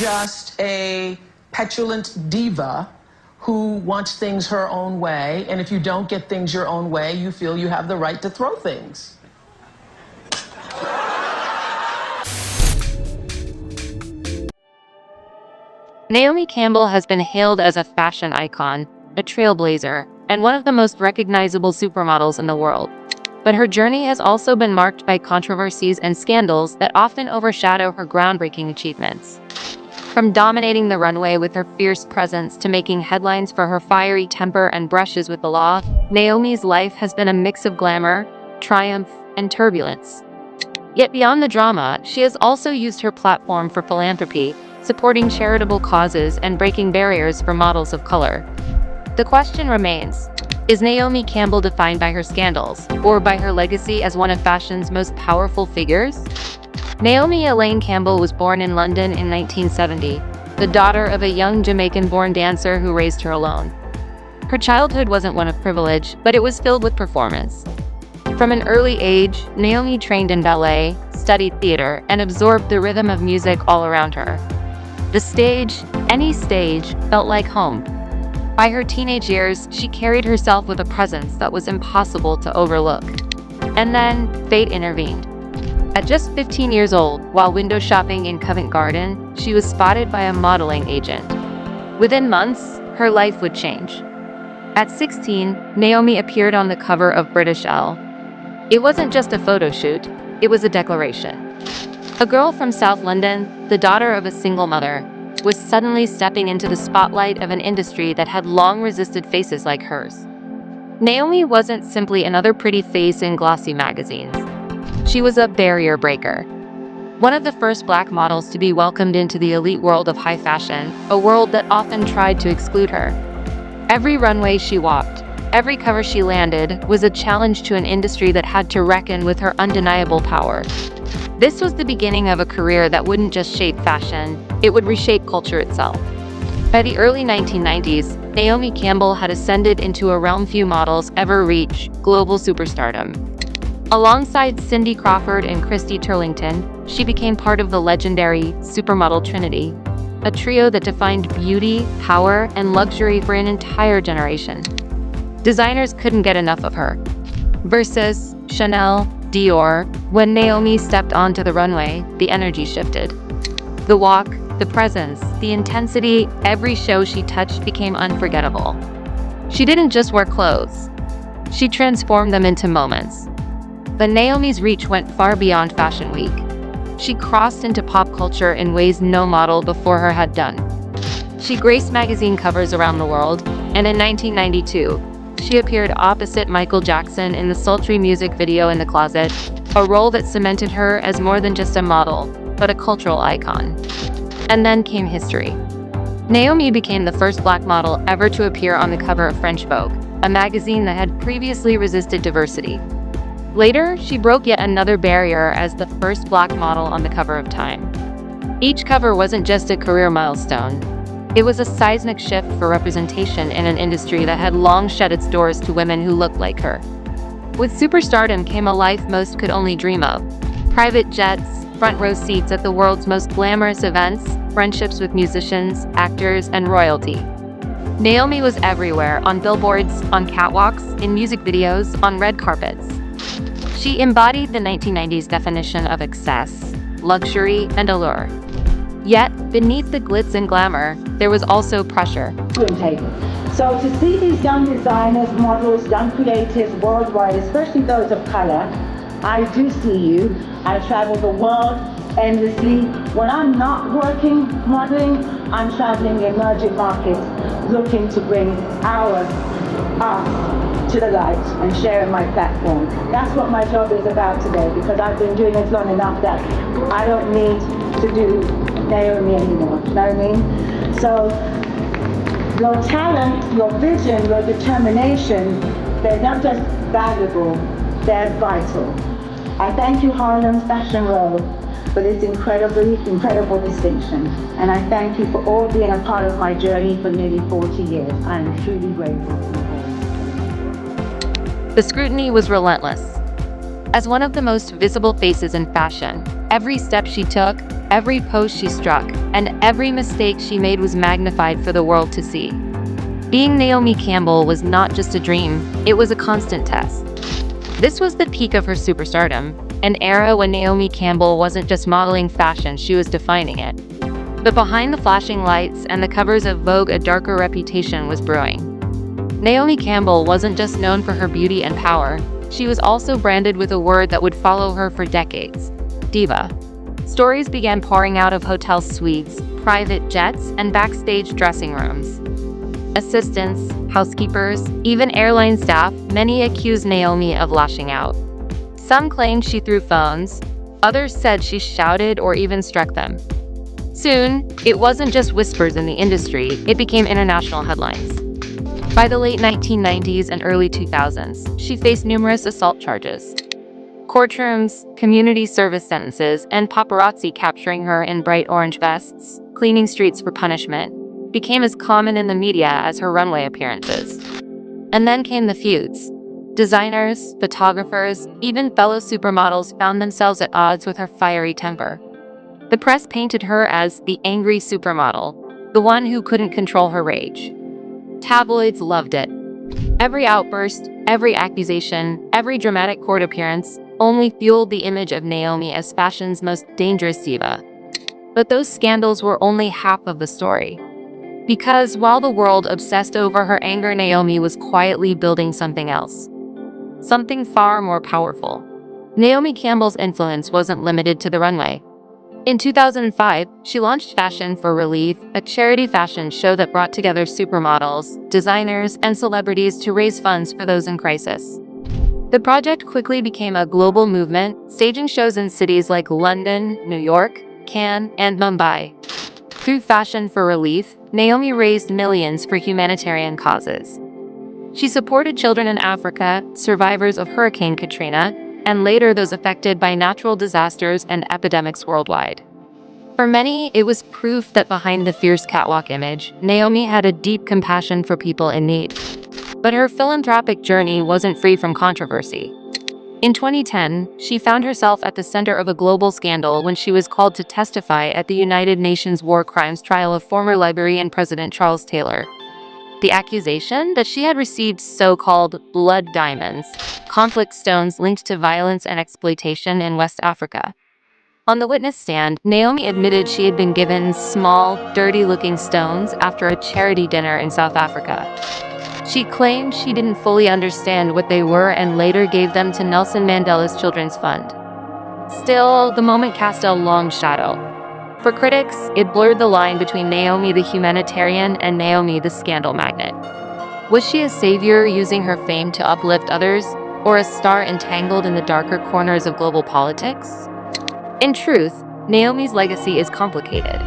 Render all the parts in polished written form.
just a petulant diva who wants things her own way, and if you don't get things your own way, you feel you have the right to throw things. Naomi Campbell has been hailed as a fashion icon, a trailblazer, and one of the most recognizable supermodels in the world. But her journey has also been marked by controversies and scandals that often overshadow her groundbreaking achievements. From dominating the runway with her fierce presence to making headlines for her fiery temper and brushes with the law, Naomi's life has been a mix of glamour, triumph, and turbulence. Yet beyond the drama, she has also used her platform for philanthropy, supporting charitable causes and breaking barriers for models of color. The question remains, is Naomi Campbell defined by her scandals, or by her legacy as one of fashion's most powerful figures? Naomi Elaine Campbell was born in London in 1970, the daughter of a young Jamaican-born dancer who raised her alone. Her childhood wasn't one of privilege, but it was filled with performance. From an early age, Naomi trained in ballet, studied theater, and absorbed the rhythm of music all around her. The stage, any stage, felt like home. By her teenage years, she carried herself with a presence that was impossible to overlook. And then, fate intervened. At just 15 years old, while window shopping in Covent Garden, she was spotted by a modeling agent. Within months, her life would change. At 16, Naomi appeared on the cover of British Elle. It wasn't just a photo shoot, it was a declaration. A girl from South London, the daughter of a single mother, was suddenly stepping into the spotlight of an industry that had long resisted faces like hers. Naomi wasn't simply another pretty face in glossy magazines. She was a barrier breaker. One of the first Black models to be welcomed into the elite world of high fashion, a world that often tried to exclude her. Every runway she walked, every cover she landed, was a challenge to an industry that had to reckon with her undeniable power. This was the beginning of a career that wouldn't just shape fashion, it would reshape culture itself. By the early 1990s, Naomi Campbell had ascended into a realm few models ever reach, global superstardom. Alongside Cindy Crawford and Christy Turlington, she became part of the legendary Supermodel Trinity, a trio that defined beauty, power, and luxury for an entire generation. Designers couldn't get enough of her. Versus Chanel, Dior, when Naomi stepped onto the runway, the energy shifted. The walk, the presence, the intensity, every show she touched became unforgettable. She didn't just wear clothes. She transformed them into moments. But Naomi's reach went far beyond Fashion Week. She crossed into pop culture in ways no model before her had done. She graced magazine covers around the world, and in 1992, she appeared opposite Michael Jackson in the sultry music video In the Closet, a role that cemented her as more than just a model, but a cultural icon. And then came history. Naomi became the first Black model ever to appear on the cover of French Vogue, a magazine that had previously resisted diversity. Later, she broke yet another barrier as the first Black model on the cover of Time. Each cover wasn't just a career milestone. It was a seismic shift for representation in an industry that had long shut its doors to women who looked like her. With superstardom came a life most could only dream of. Private jets, front row seats at the world's most glamorous events, friendships with musicians, actors, and royalty. Naomi was everywhere, on billboards, on catwalks, in music videos, on red carpets. She embodied the 1990s definition of excess, luxury, and allure. Yet, beneath the glitz and glamour, there was also pressure. So to see these young designers, models, young creatives worldwide, especially those of color, I do see you. I travel the world endlessly. When I'm not working, modeling, I'm traveling emerging markets, looking to bring us to the light and sharing my platform. That's what my job is about today, because I've been doing it long enough that I don't need to do Naomi anymore, you know what I mean? So your talent, your vision, your determination, they're not just valuable, they're vital. I thank you, Harlem Fashion Row, for this incredible distinction. And I thank you for all being a part of my journey for nearly 40 years. I am truly grateful to you all. The scrutiny was relentless. As one of the most visible faces in fashion, Every step she took, every pose she struck, and every mistake she made was magnified for the world to see. Being Naomi Campbell was not just a dream, it was a constant test. This was the peak of her superstardom, an era when Naomi Campbell wasn't just modeling fashion, she was defining it. But behind the flashing lights and the covers of Vogue, a darker reputation was brewing. Naomi Campbell wasn't just known for her beauty and power, she was also branded with a word that would follow her for decades: diva. Stories began pouring out of hotel suites, private jets, and backstage dressing rooms. Assistants, housekeepers, even airline staff, many accused Naomi of lashing out. Some claimed she threw phones, others said she shouted or even struck them. Soon, it wasn't just whispers in the industry, it became international headlines. By the late 1990s and early 2000s, she faced numerous assault charges. Courtrooms, community service sentences, and paparazzi capturing her in bright orange vests, cleaning streets for punishment, became as common in the media as her runway appearances. And then came the feuds. Designers, photographers, even fellow supermodels found themselves at odds with her fiery temper. The press painted her as the angry supermodel, the one who couldn't control her rage. Tabloids loved it. Every outburst, every accusation, every dramatic court appearance only fueled the image of Naomi as fashion's most dangerous diva. But those scandals were only half of the story. Because while the world obsessed over her anger, Naomi was quietly building something else. Something far more powerful. Naomi Campbell's influence wasn't limited to the runway. In 2005, she launched Fashion for Relief, a charity fashion show that brought together supermodels, designers, and celebrities to raise funds for those in crisis. The project quickly became a global movement, staging shows in cities like London, New York, Cannes, and Mumbai. Through Fashion for Relief, Naomi raised millions for humanitarian causes. She supported children in Africa, survivors of Hurricane Katrina, and later those affected by natural disasters and epidemics worldwide. For many, it was proof that behind the fierce catwalk image, Naomi had a deep compassion for people in need. But her philanthropic journey wasn't free from controversy. In 2010, she found herself at the center of a global scandal when she was called to testify at the United Nations War Crimes trial of former Liberian President Charles Taylor. The accusation that she had received so-called blood diamonds, conflict stones linked to violence and exploitation in West Africa. On the witness stand, Naomi admitted she had been given small, dirty-looking stones after a charity dinner in South Africa. She claimed she didn't fully understand what they were and later gave them to Nelson Mandela's Children's Fund. Still, the moment cast a long shadow. For critics, it blurred the line between Naomi the humanitarian and Naomi the scandal magnet. Was she a savior using her fame to uplift others, or a star entangled in the darker corners of global politics? In truth, Naomi's legacy is complicated.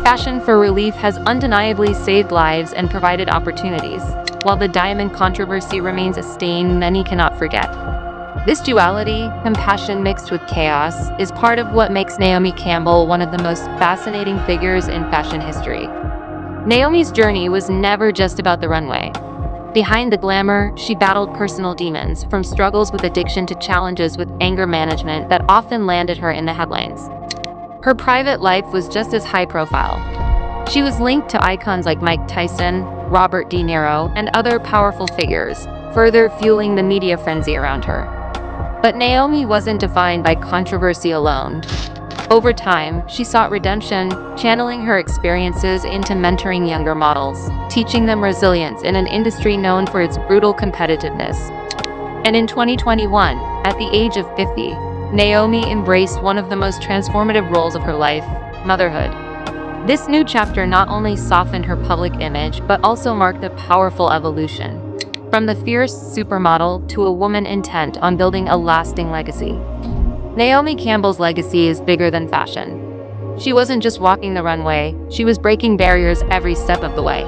Fashion for Relief has undeniably saved lives and provided opportunities, while the diamond controversy remains a stain many cannot forget. This duality, compassion mixed with chaos, is part of what makes Naomi Campbell one of the most fascinating figures in fashion history. Naomi's journey was never just about the runway. Behind the glamour, she battled personal demons, from struggles with addiction to challenges with anger management that often landed her in the headlines. Her private life was just as high profile. She was linked to icons like Mike Tyson, Robert De Niro, and other powerful figures, further fueling the media frenzy around her. But Naomi wasn't defined by controversy alone. Over time, she sought redemption, channeling her experiences into mentoring younger models, teaching them resilience in an industry known for its brutal competitiveness. And in 2021, at the age of 50, Naomi embraced one of the most transformative roles of her life: motherhood. This new chapter not only softened her public image, but also marked a powerful evolution. From the fierce supermodel to a woman intent on building a lasting legacy. Naomi Campbell's legacy is bigger than fashion. She wasn't just walking the runway, she was breaking barriers every step of the way.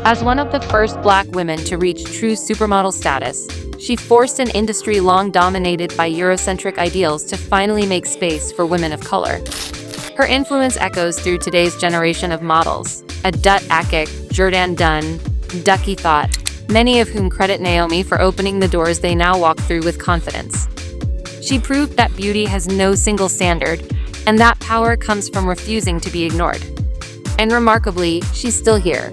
As one of the first Black women to reach true supermodel status, she forced an industry long dominated by Eurocentric ideals to finally make space for women of color. Her influence echoes through today's generation of models: Adet Akik, Jordan Dunn, Ducky Thought, many of whom credit Naomi for opening the doors they now walk through with confidence. She proved that beauty has no single standard, and that power comes from refusing to be ignored. And remarkably, she's still here.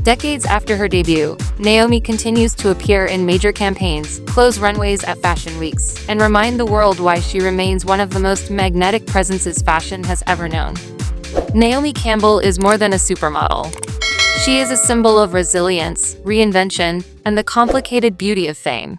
Decades after her debut, Naomi continues to appear in major campaigns, close runways at fashion weeks, and remind the world why she remains one of the most magnetic presences fashion has ever known. Naomi Campbell is more than a supermodel. She is a symbol of resilience, reinvention, and the complicated beauty of fame.